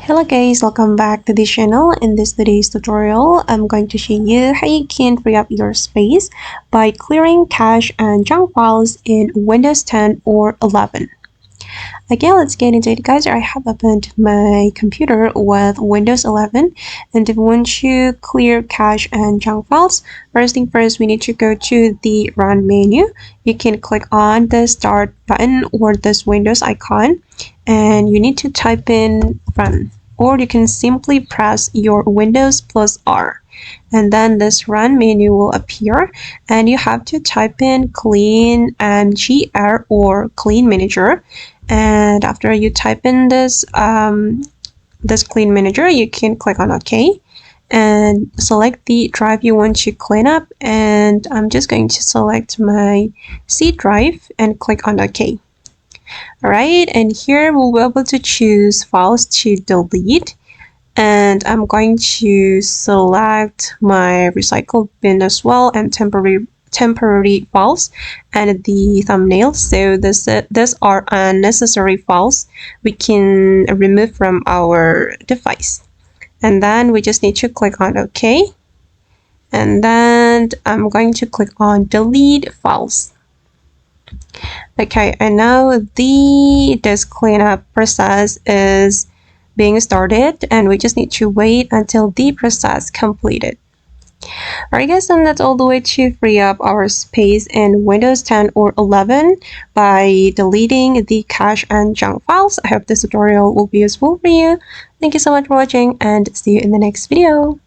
Hello guys, welcome back to this channel. In this today's tutorial, I'm going to show you how you can free up your space by clearing cache and junk files in Windows 10 or 11. Okay, let's get into it guys. I have opened my computer with Windows 11, and if we want to clear cache and junk files, first thing first, we need to go to the Run menu. You can click on the Start button or this Windows icon, and you need to type in Run, or you can simply press your Windows plus R. And then this Run menu will appear, and you have to type in clean mgr or clean manager. And after you type in this clean manager, you can click on OK and select the drive you want to clean up. And I'm just going to select my C drive and click on OK. Alright, and here we'll be able to choose files to delete. And I'm going to select my recycle bin as well, and temporary files and the thumbnail. So these are unnecessary files we can remove from our device. And then we just need to click on OK. And then I'm going to click on delete files. Okay, and now the disk cleanup process is being started, and we just need to wait until the process completed. Alright guys, and that's all the way to free up our space in Windows 10 or 11 by deleting the cache and junk files. I hope this tutorial will be useful for you. Thank you so much for watching, and see you in the next video.